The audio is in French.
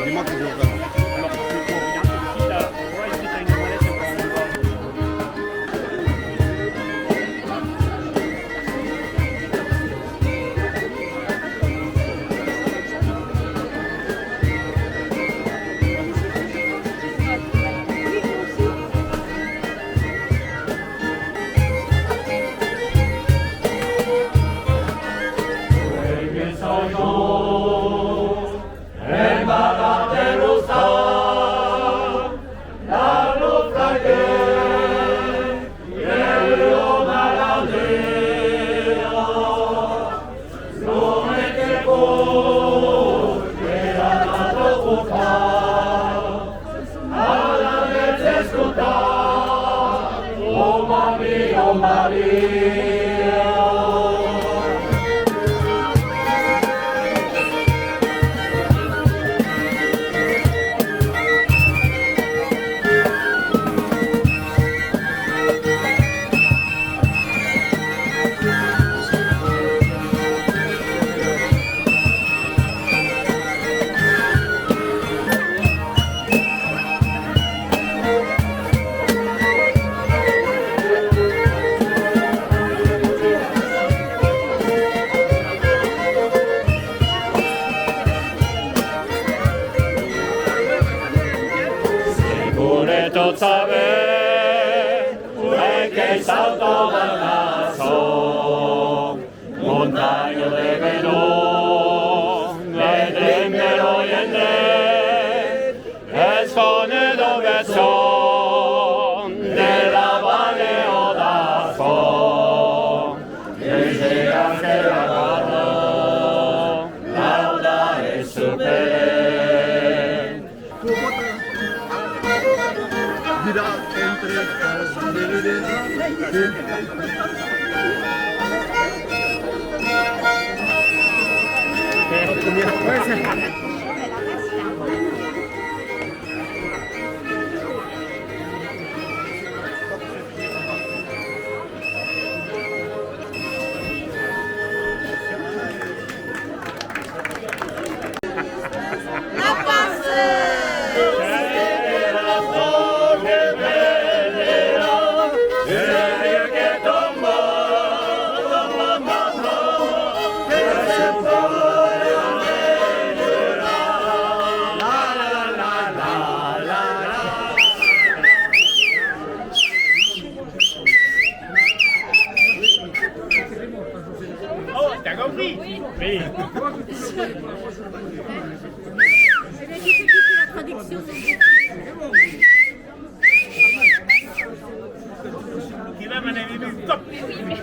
Dis-moi que je veux pas. Alors, c'est pour rien. Si t'as, ouais, si t'as une toilette, c'est pour le voir. to całe, que salto bagazo, montaña de velo, vedemelo yende, esconedo beson, de la valle odazo, desde aquel agado, lauda es supere. Mira, entre T'as compris? Oui. J'avais dit que c'était la traduction. Qui va, mon ami? Top! Oui, mais...